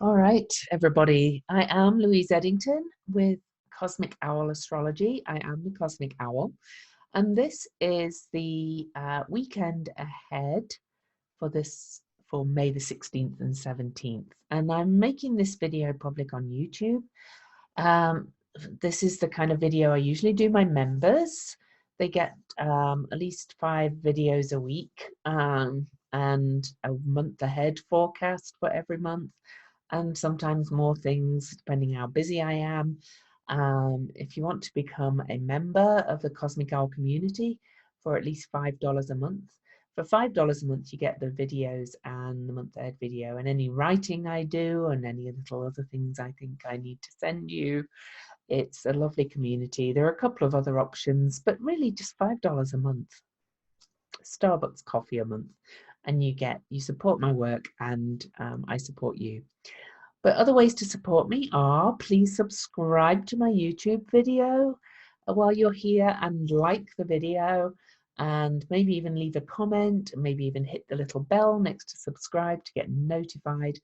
All right, everybody. I am Louise Eddington with Cosmic Owl Astrology. I am the Cosmic Owl, and this is the weekend ahead for May the 16th and 17th. And I'm making this video public on YouTube. This is the kind of video I usually do my members. They get at least 5 videos a week and a month ahead forecast for every month, and sometimes more things depending how busy I am. If you want to become a member of the Cosmic Owl community for at least $5 a month, for $5 a month you get the videos and the month ahead video and any writing I do and any little other things I think I need to send you. It's a lovely community. There are a couple of other options, but really just $5 a month. Starbucks coffee a month, and you support my work, and I support you. But other ways to support me are, please subscribe to my YouTube video while you're here and like the video, and maybe even leave a comment, and maybe even hit the little bell next to subscribe to get notified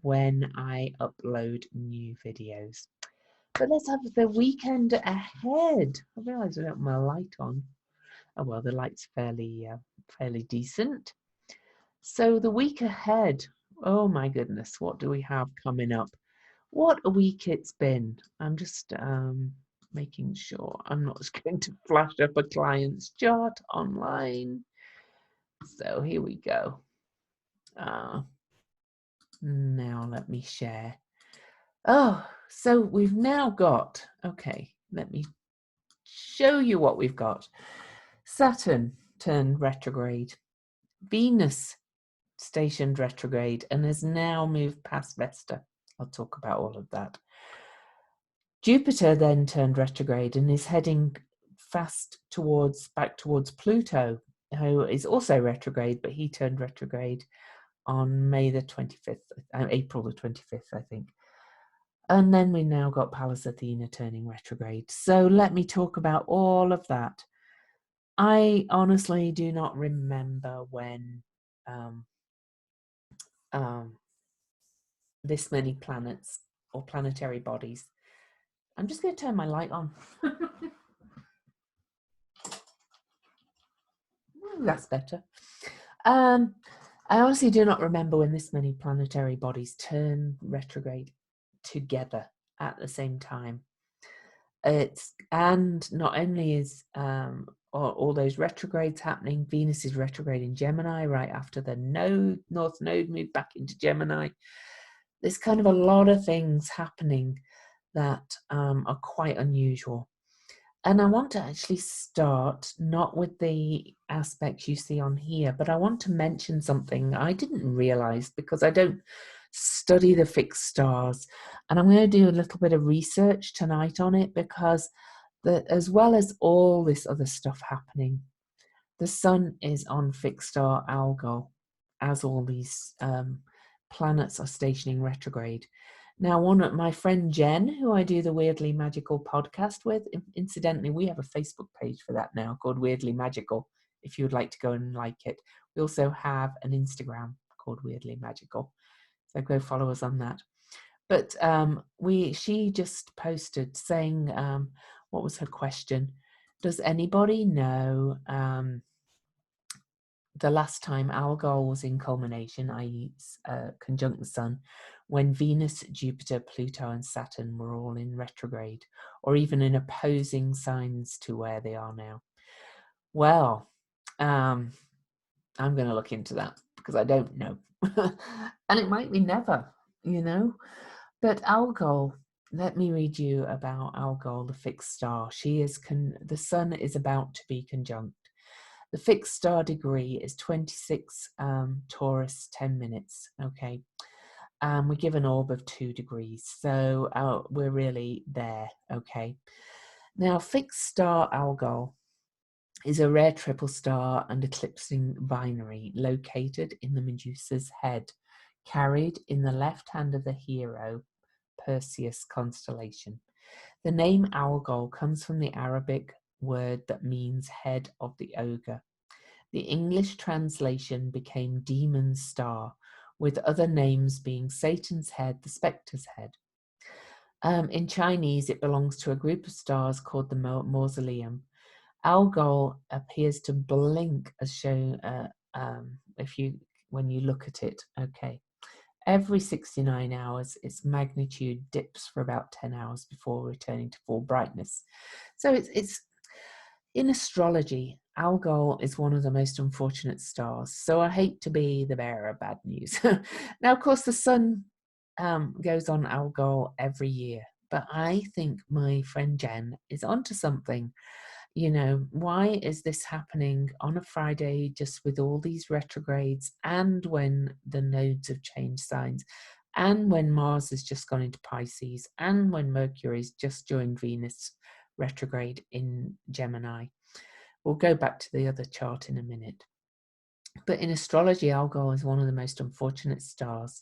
when I upload new videos. But let's have the weekend ahead. I realise I don't have my light on. Oh well, the light's fairly decent. So the week ahead, oh my goodness, what do we have coming up? What a week it's been. I'm just making sure I'm not just going to flash up a client's chart online. So here we go. Now let me share. Oh, so we've now got, okay, let me show you what we've got. Saturn turned retrograde. Venus stationed retrograde and has now moved past Vesta. I'll talk about all of that. Jupiter then turned retrograde and is heading fast back towards Pluto, who is also retrograde, but he turned retrograde on May the 25th, April the 25th, I think. And then we now got Pallas Athena turning retrograde. So let me talk about all of that. I honestly do not remember when this many planets or planetary bodies. I'm just going to turn my light on. That's better. I honestly do not remember when this many planetary bodies turn retrograde together at the same time. And not only is all those retrogrades happening, Venus is retrograde in Gemini right after the North Node moved back into Gemini. There's kind of a lot of things happening that are quite unusual. And I want to actually start not with the aspects you see on here, but I want to mention something I didn't realize because I don't study the fixed stars. And I'm going to do a little bit of research tonight on it because as well as all this other stuff happening, the sun is on fixed star Algol as all these planets are stationing retrograde. Now, my friend Jen, who I do the Weirdly Magical podcast with, incidentally, we have a Facebook page for that now called Weirdly Magical, if you would like to go and like it. We also have an Instagram called Weirdly Magical, so go follow us on that. But she just posted saying, what was her question? Does anybody know the last time Algol was in culmination, i.e. conjunct the sun, when Venus, Jupiter, Pluto and Saturn were all in retrograde or even in opposing signs to where they are now? Well, I'm going to look into that because I don't know. And it might be never, But Algol, let me read you about Algol, the fixed star. The sun is about to be conjunct. The fixed star degree is 26 Taurus 10 minutes, okay? We give an orb of 2 degrees, so we're really there, okay? Now, fixed star Algol is a rare triple star and eclipsing binary located in the Medusa's head, carried in the left hand of the hero Perseus constellation. The name Algol comes from the Arabic word that means head of the ogre. The English translation became demon star, with other names being Satan's head, the spectre's head. In Chinese, it belongs to a group of stars called the mausoleum. Algol appears to blink as shown when you look at it. Okay, every 69 hours, its magnitude dips for about 10 hours before returning to full brightness. So it's in astrology, Algol is one of the most unfortunate stars. So I hate to be the bearer of bad news. Now, of course, the sun goes on Algol every year, but I think my friend Jen is onto something. You know, why is this happening on a Friday, just with all these retrogrades, and when the nodes have changed signs, and when Mars has just gone into Pisces, and when Mercury's just joined Venus retrograde in Gemini? We'll go back to the other chart in a minute. But in astrology, Algol is one of the most unfortunate stars.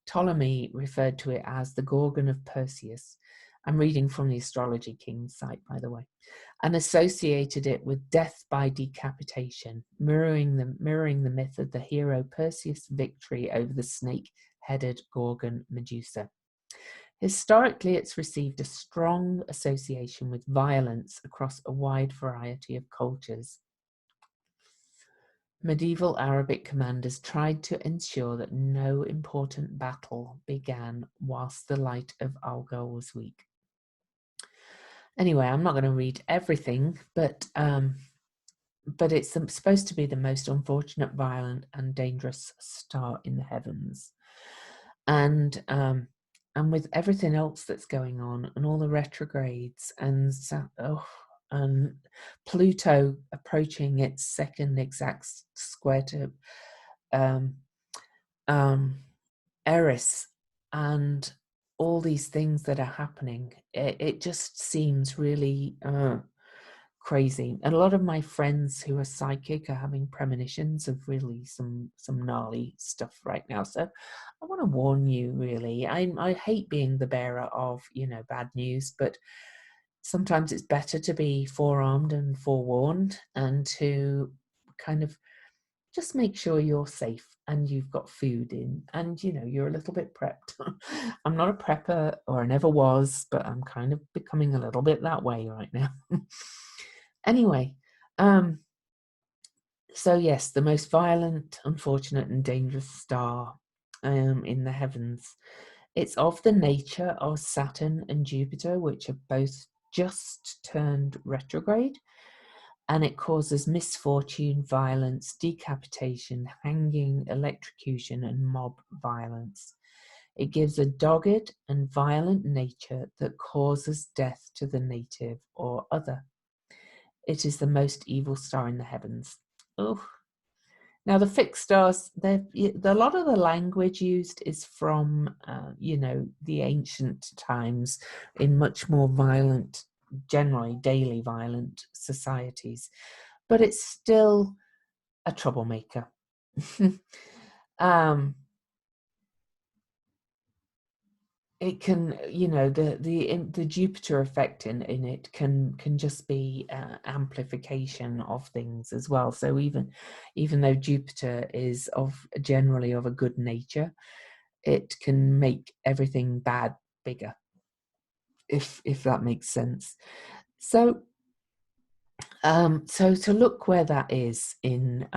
Ptolemy referred to it as the Gorgon of Perseus. I'm reading from the Astrology King's site, by the way, and associated it with death by decapitation, mirroring the myth of the hero Perseus' victory over the snake-headed Gorgon Medusa. Historically, it's received a strong association with violence across a wide variety of cultures. Medieval Arabic commanders tried to ensure that no important battle began whilst the light of Algol was weak. Anyway, I'm not going to read everything, but it's supposed to be the most unfortunate, violent, and dangerous star in the heavens. And with everything else that's going on, and all the retrogrades, and Pluto approaching its second exact square to Eris, and all these things that are happening, it just seems really crazy. And a lot of my friends who are psychic are having premonitions of really some gnarly stuff right now. So I want to warn you, really. I hate being the bearer of, you know, bad news, but sometimes it's better to be forearmed and forewarned, and to kind of just make sure you're safe and you've got food in, and, you know, you're a little bit prepped. I'm not a prepper, or I never was, but I'm kind of becoming a little bit that way right now. Anyway, so yes, the most violent, unfortunate, and dangerous star in the heavens. It's of the nature of Saturn and Jupiter, which have both just turned retrograde, and it causes misfortune, violence, decapitation, hanging, electrocution, and mob violence. It gives a dogged and violent nature that causes death to the native or other. It is the most evil star in the heavens. Oh, now the fixed stars, a lot of the language used is from, you know, the ancient times, in much more violent, generally daily violent societies, but it's still a troublemaker. It can, you know, the Jupiter effect in it can just be amplification of things as well. So even though Jupiter is generally of a good nature, it can make everything bad bigger, if that makes sense. So so to look where that is in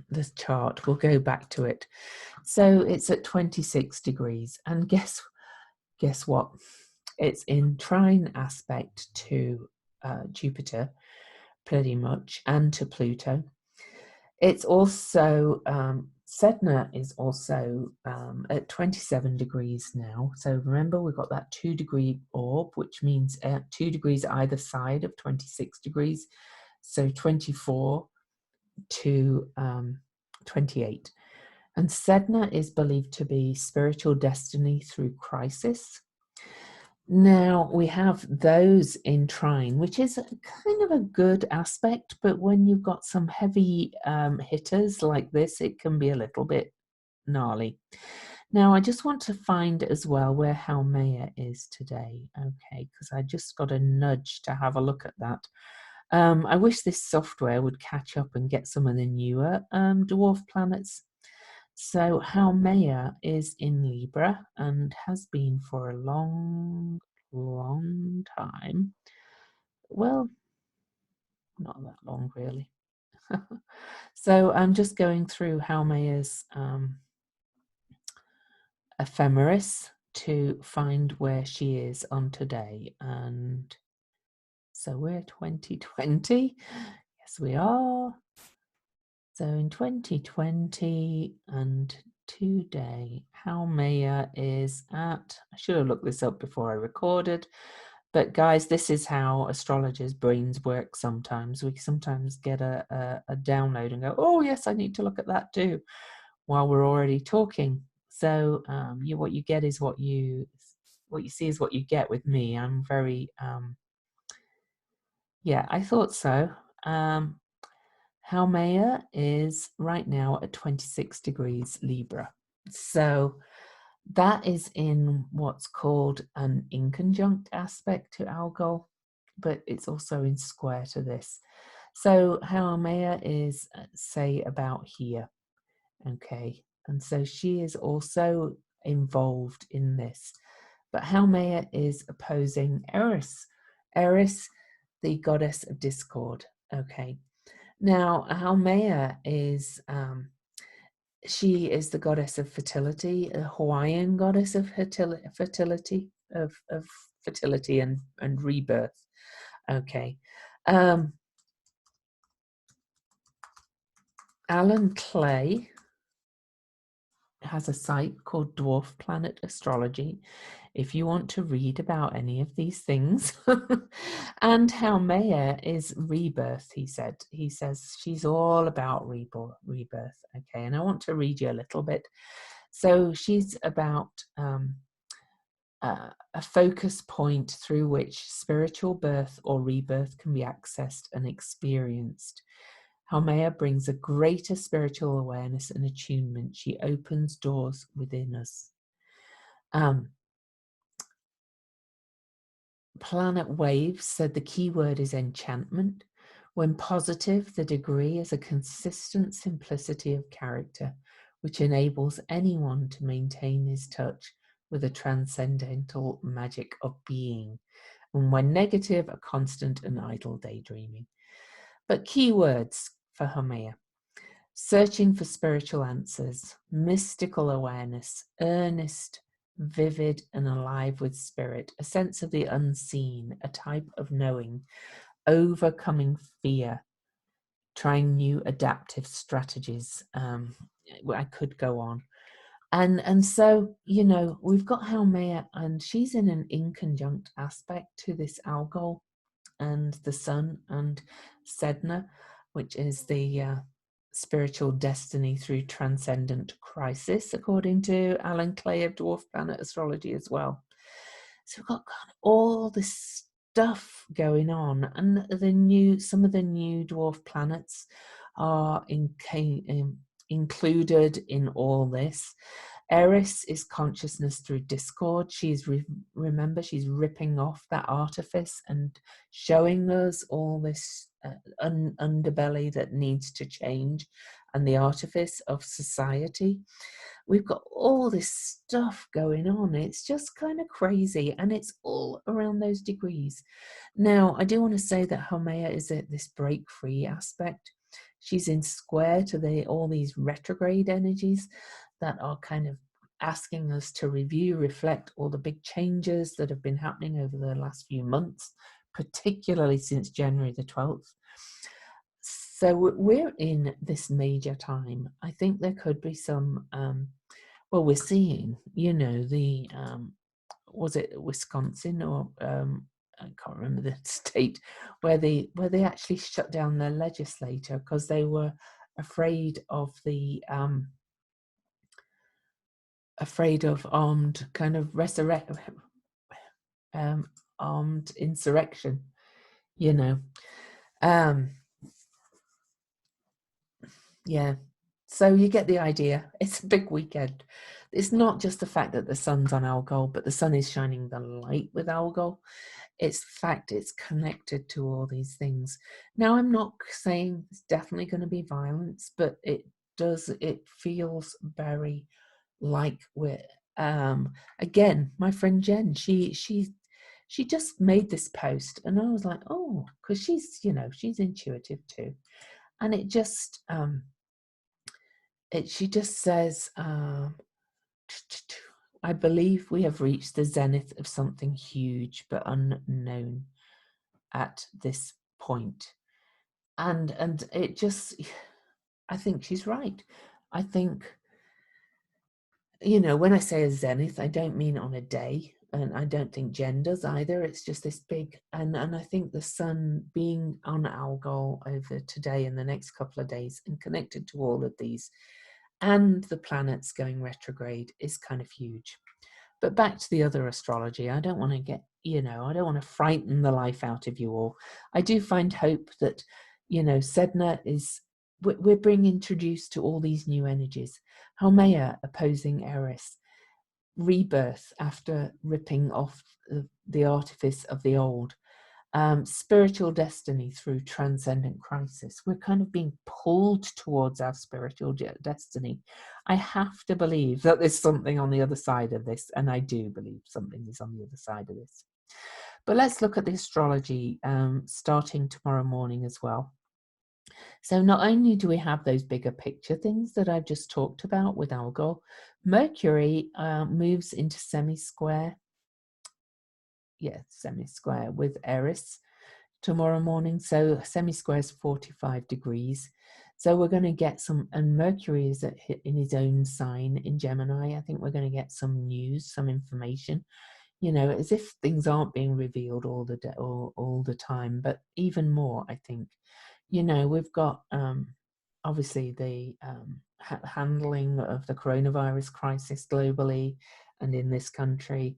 the chart, we'll go back to it. So it's at 26 degrees, and guess what? It's in trine aspect to Jupiter, pretty much, and to Pluto. It's also, Sedna is also at 27 degrees now. So remember, we've got that 2-degree orb, which means 2 degrees either side of 26 degrees. So 24 to 28. And Sedna is believed to be spiritual destiny through crisis. Now we have those in trine, which is kind of a good aspect, but when you've got some heavy hitters like this, it can be a little bit gnarly. Now I just want to find as well where Haumea is today, okay, because I just got a nudge to have a look at that. I wish this software would catch up and get some of the newer dwarf planets. So Haumea is in Libra and has been for a long, long time. Well, not that long really. So I'm just going through Haumea's ephemeris to find where she is on today. And so we're 2020. Yes, we are. So in 2020 and today, Haumea is at, I should have looked this up before I recorded, but guys, this is how astrologers' brains work sometimes. We sometimes get a download and go, oh yes, I need to look at that too, while we're already talking. So what you get is what you see is what you get with me. I'm very, yeah, I thought so. Haumea is right now at 26 degrees Libra. So that is in what's called an inconjunct aspect to Algol, but it's also in square to this. So Haumea is, say, about here. Okay. And so she is also involved in this. But Haumea is opposing Eris. Eris, the goddess of discord. Okay. Now, Haumea is, she is the goddess of fertility, a Hawaiian goddess of fertility, of fertility and rebirth. Okay. Alan Clay has a site called Dwarf Planet Astrology if you want to read about any of these things. And Haumea is rebirth, he said. He says she's all about rebirth. Okay, and I want to read you a little bit. So she's about a focus point through which spiritual birth or rebirth can be accessed and experienced. Haumea brings a greater spiritual awareness and attunement. She opens doors within us. Planet Waves said the key word is enchantment. When positive, the degree is a consistent simplicity of character, which enables anyone to maintain his touch with a transcendental magic of being. And when negative, a constant and idle daydreaming. But key words for Haumea: searching for spiritual answers, mystical awareness, earnest, vivid and alive with spirit, a sense of the unseen, a type of knowing, overcoming fear, trying new adaptive strategies. I could go on. And so, we've got Haumea, and she's in an inconjunct aspect to this Algol and the sun and Sedna, which is the spiritual destiny through transcendent crisis, according to Alan Clay of Dwarf Planet Astrology as well. So we've got all this stuff going on, and some of the new dwarf planets are included in all this. Eris is consciousness through discord. Remember, she's ripping off that artifice and showing us all this underbelly that needs to change, and the artifice of society. We've got all this stuff going on. It's just kind of crazy, and it's all around those degrees. Now, I do want to say that Haumea is at this break free aspect. She's in square to all these retrograde energies that are kind of asking us to review, reflect all the big changes that have been happening over the last few months, particularly since January the 12th. So we're in this major time. I think there could be some, we're seeing, was it Wisconsin or I can't remember the state where they actually shut down their legislature because they were afraid of armed kind of armed insurrection, yeah. So you get the idea. It's a big weekend. It's not just the fact that the sun's on Algol, but the sun is shining the light with Algol. It's the fact it's connected to all these things. Now, I'm not saying it's definitely going to be violence, but does, it feels very like we're again, my friend Jen, she just made this post, and I was like, oh, because she's, you know, she's intuitive too, and it just she just says, I believe we have reached the zenith of something huge but unknown at this point. And it just, I think she's right. I think, you know, when I say a zenith, I don't mean on a day, and I don't think Jen does either. It's just this big, and I think the sun being on Algol over today and the next couple of days and connected to all of these, and the planets going retrograde is kind of huge. But back to the other astrology, I don't want to get, you know, I don't want to frighten the life out of you all. I do find hope that, you know, Sedna is, we're being introduced to all these new energies. Haumea opposing Eris, rebirth after ripping off the artifice of the old. Spiritual destiny through transcendent crisis. We're kind of being pulled towards our spiritual destiny. I have to believe that there's something on the other side of this, and I do believe something is on the other side of this. But let's look at the astrology starting tomorrow morning as well. So not only do we have those bigger picture things that I've just talked about with Algol, Mercury moves into semi-square. Yeah, semi-square with Eris tomorrow morning. So semi-square is 45 degrees. So we're going to get some, and Mercury is in his own sign in Gemini. I think we're going to get some news, some information, you know, as if things aren't being revealed all the time, but even more, I think. You know, we've got obviously the handling of the coronavirus crisis globally and in this country.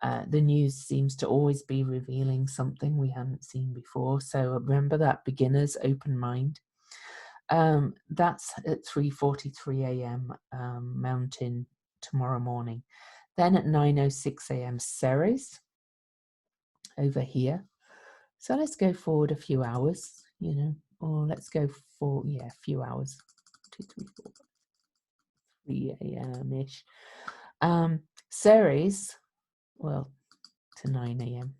The news seems to always be revealing something we hadn't seen before. So remember that beginner's open mind. That's at 3:43 a.m. Mountain tomorrow morning. Then at 9:06 a.m. Ceres over here. So let's go forward a few hours, you know, or let's go for, yeah, a few hours. 2, 3, 4, 3 a.m.-ish. Ceres, well, to 9 a.m.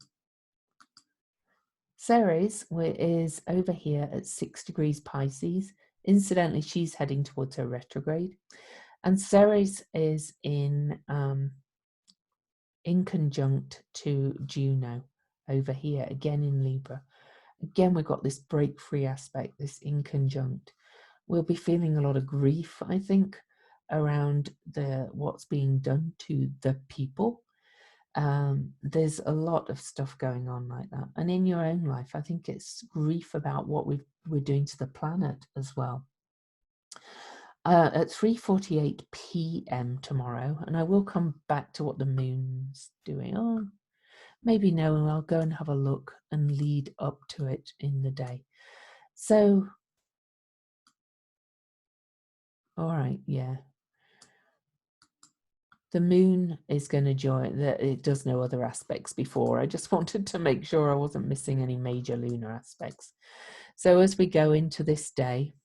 Ceres is over here at 6 degrees Pisces. Incidentally, she's heading towards her retrograde. And Ceres is in conjunct to Juno over here, again in Libra. Again, we've got this break free aspect, this in conjunct. We'll be feeling a lot of grief, I think, around what's being done to the people. There's a lot of stuff going on like that. And in your own life, I think it's grief about what we're doing to the planet as well. At 3:48 p.m. tomorrow, and I will come back to what the moon's doing. Oh, maybe no, I'll go and have a look and lead up to it in the day. So, all right, yeah. The moon is going to join, it does no other aspects before. I just wanted to make sure I wasn't missing any major lunar aspects. So as we go into this day,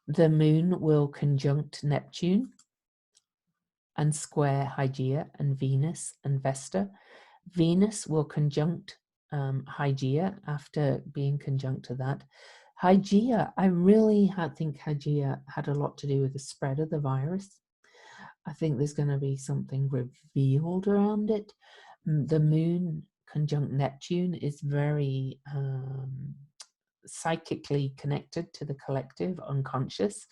the moon will conjunct Neptune and square Hygeia and Venus and Vesta. Venus will conjunct Hygeia after being conjunct to that. Hygeia, I really think Hygeia had a lot to do with the spread of the virus. I think there's going to be something revealed around it. The moon conjunct Neptune is very psychically connected to the collective unconscious.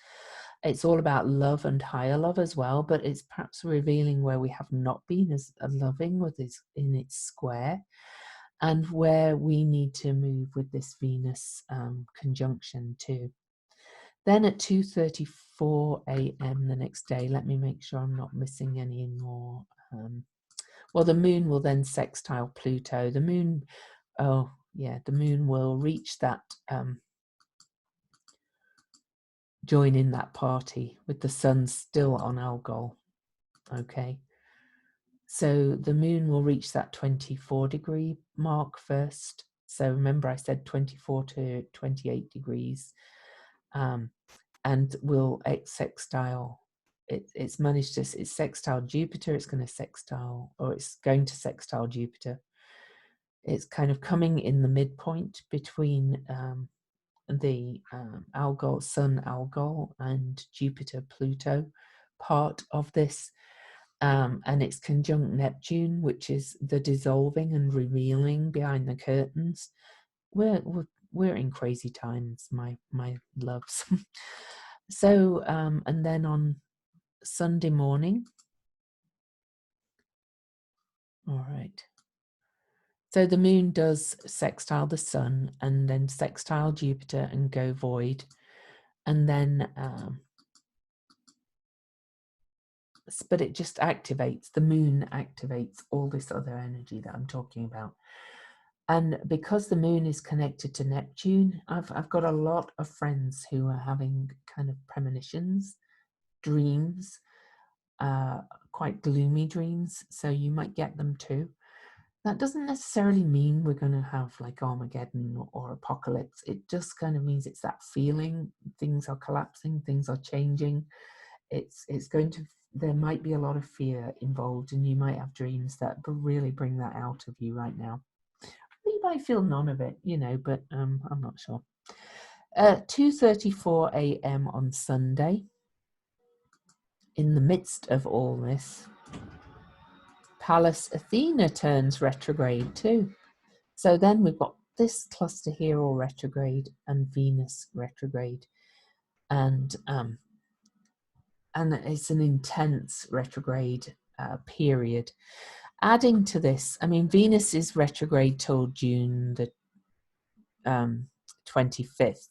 It's all about love and higher love as well, but it's perhaps revealing where we have not been as loving with this in its square, and where we need to move with this Venus conjunction too. Then at 2:34 a.m. the next day, let me make sure I'm not missing any more. Well, the moon will then sextile Pluto. The moon, oh yeah, the moon will reach that, join in that party with the sun still on Algol. Okay. So the moon will reach that 24-degree mark first. So remember I said 24 to 28 degrees. and will sextile. It's managed to, it's sextile Jupiter, it's going to sextile, or it's going to sextile Jupiter. It's kind of coming in the midpoint between the Algol, Sun Algol, and Jupiter Pluto part of this. And it's conjunct Neptune, which is the dissolving and revealing behind the curtains. We're in crazy times, my loves. So and then on Sunday morning, all right, so the moon does sextile the sun and then sextile Jupiter and go void, and then but it just activates, the moon activates all this other energy that I'm talking about. And because the moon is connected to Neptune, I've got a lot of friends who are having kind of premonitions, dreams, quite gloomy dreams. So you might get them too. That doesn't necessarily mean we're going to have like Armageddon or apocalypse. It just kind of means it's that feeling, things are collapsing, things are changing. It's going to, there might be a lot of fear involved, and you might have dreams that really bring that out of you right now. You might feel none of it, you know, but I'm not sure. 2:34 a.m. on Sunday. In the midst of all this, Pallas Athena turns retrograde too. So then we've got this cluster here all retrograde and Venus retrograde, and it's an intense retrograde period. Adding to this, I mean, Venus is retrograde till June the 25th.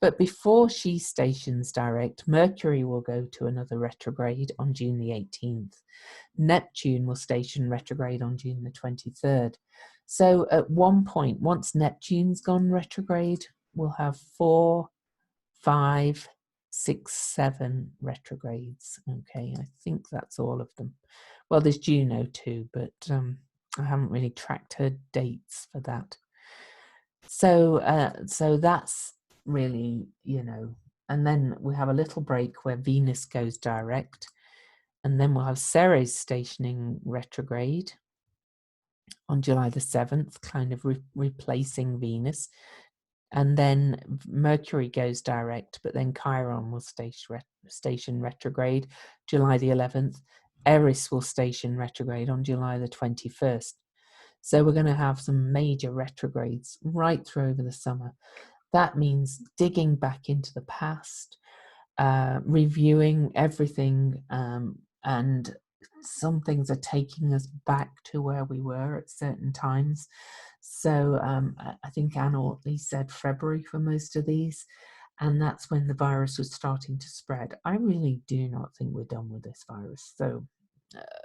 But before she stations direct, Mercury will go to another retrograde on June the 18th. Neptune will station retrograde on June the 23rd. So at one point, once Neptune's gone retrograde, we'll have 4, 5, 6, 7 retrogrades. Okay, I think that's all of them. Well, there's Juno too, but I haven't really tracked her dates for that. So so that's really, you know, and then we have a little break where Venus goes direct, and then we'll have Ceres stationing retrograde on July the 7th, kind of replacing Venus, and then Mercury goes direct, but then Chiron will station retrograde July the 11th. Eris will station retrograde on July the 21st. So we're going to have some major retrogrades right through over the summer. That means digging back into the past, reviewing everything, and some things are taking us back to where we were at certain times. So I think Anne Ortley said February for most of these, and that's when the virus was starting to spread. I really do not think we're done with this virus. So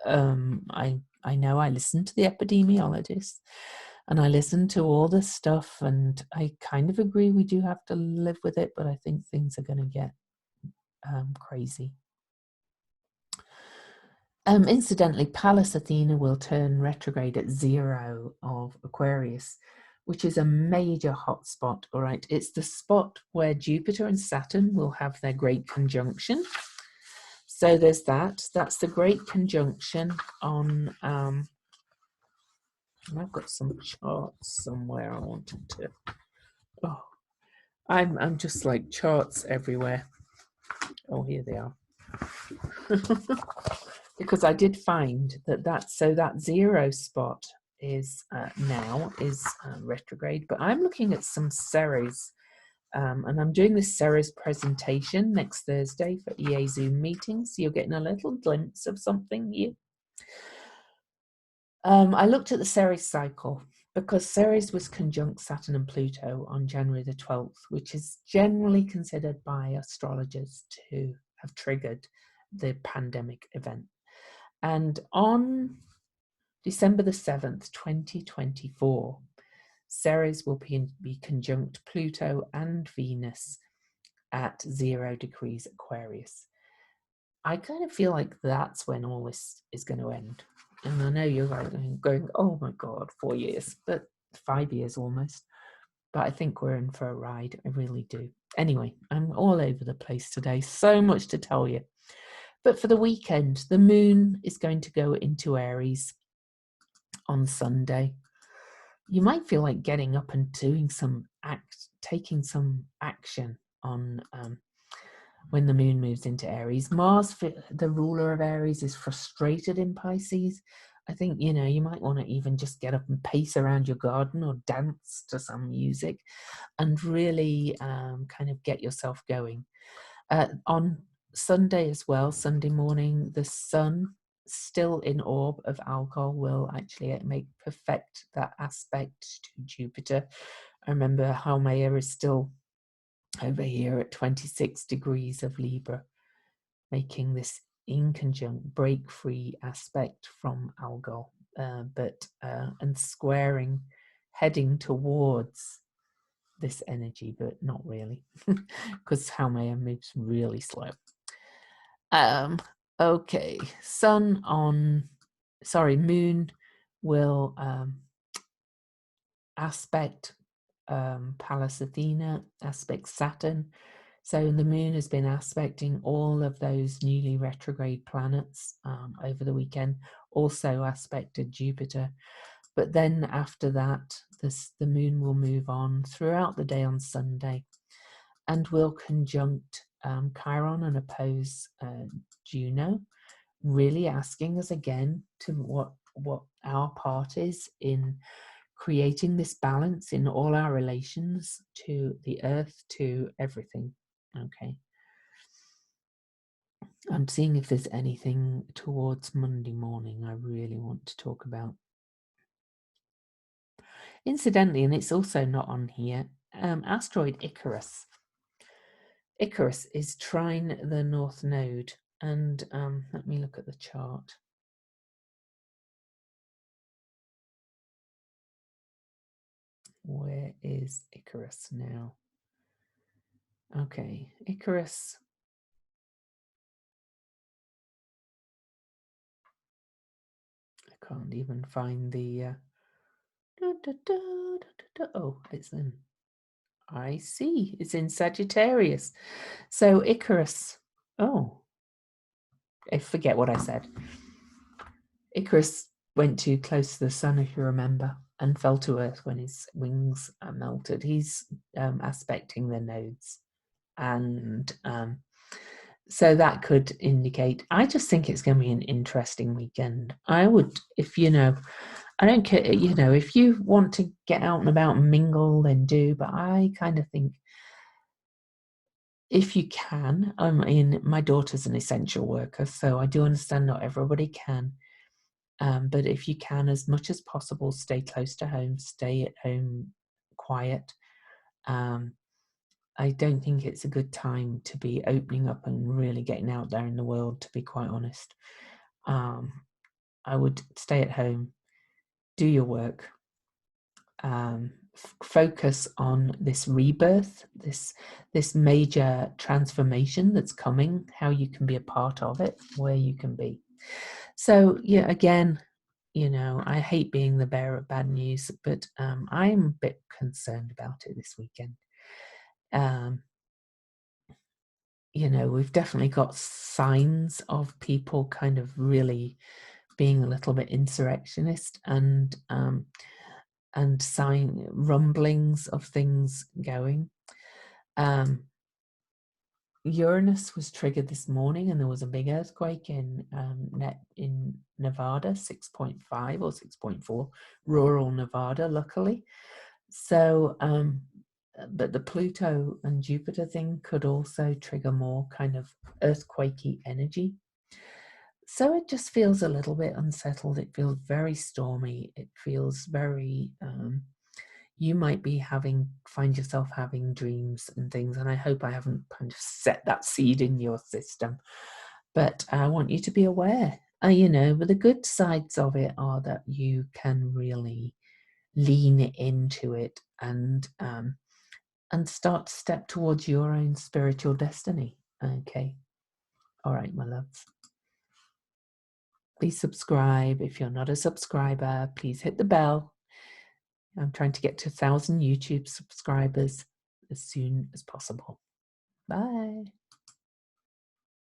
I know I listened to the epidemiologists, and I listened to all this stuff, and I kind of agree we do have to live with it, but I think things are going to get crazy. Incidentally, Pallas Athena will turn retrograde at 0 of Aquarius, which is a major hotspot. All right, it's the spot where Jupiter and Saturn will have their great conjunction. So there's that. That's the great conjunction on. I've got some charts somewhere I wanted to. Oh, I'm just like charts everywhere. Oh, here they are. Because I did find that 0 spot is now retrograde, but I'm looking at some Ceres, and I'm doing this Ceres presentation next Thursday for EA Zoom meetings, so you're getting a little glimpse of something here. I looked at the Ceres cycle because Ceres was conjunct Saturn and Pluto on January the 12th, which is generally considered by astrologers to have triggered the pandemic event. And on December the 7th, 2024, Ceres will be conjunct Pluto and Venus at 0 degrees Aquarius. I kind of feel like that's when all this is going to end. And I know you're going, oh my God, 4 years, but 5 years almost. But I think we're in for a ride. I really do. Anyway, I'm all over the place today. So much to tell you. But for the weekend, the moon is going to go into Aries on Sunday. You might feel like getting up and doing taking some action on when the moon moves into Aries. Mars, the ruler of Aries, is frustrated in Pisces. I think, you might want to even just get up and pace around your garden or dance to some music and really kind of get yourself going. On Sunday as well, Sunday morning, the sun still in orb of Algol will actually perfect that aspect to Jupiter. I remember Haumea is still over here at 26 degrees of Libra, making this inconjunct break-free aspect from Algol, and squaring, heading towards this energy, but not really, because Haumea moves really slow. Okay, moon will aspect Pallas Athena, aspect Saturn. So the moon has been aspecting all of those newly retrograde planets over the weekend, also aspected Jupiter. But then after that, the moon will move on throughout the day on Sunday and will conjunct Chiron and oppose Juno, really asking us again to what our part is in creating this balance in all our relations to the earth, to everything. Okay. I'm seeing if there's anything towards Monday morning I really want to talk about. Incidentally, and it's also not on here, asteroid Icarus. Icarus is trine the North Node, and let me look at the chart. Where is Icarus now? Okay, Icarus. I can't even find the. Oh, it's in. I see. It's in Sagittarius. So Icarus. Oh, I forget what I said. Icarus went too close to the sun, if you remember, and fell to earth when his wings melted. He's aspecting the nodes. And so that could indicate, I just think it's going to be an interesting weekend. I would, I don't care, if you want to get out and about and mingle, then do. But I kind of think if you can, my daughter's an essential worker, so I do understand not everybody can. But if you can, as much as possible, stay close to home, stay at home quiet. I don't think it's a good time to be opening up and really getting out there in the world, to be quite honest. I would stay at home, do your work, focus on this rebirth, this major transformation that's coming, how you can be a part of it, where you can be. So yeah, again, I hate being the bearer of bad news, but I'm a bit concerned about it this weekend. We've definitely got signs of people kind of really being a little bit insurrectionist, and rumblings of things going. Uranus was triggered this morning, and there was a big earthquake in Nevada, 6.5 or 6.4, rural Nevada, luckily. So, but the Pluto and Jupiter thing could also trigger more kind of earthquakey energy. So it just feels a little bit unsettled. It feels very stormy. It feels very, you might be find yourself having dreams and things. And I hope I haven't kind of set that seed in your system. But I want you to be aware, but the good sides of it are that you can really lean into it and start to step towards your own spiritual destiny. Okay. All right, my loves. Please subscribe. If you're not a subscriber, please hit the bell. I'm trying to get to 1,000 YouTube subscribers. as soon as possible. Bye.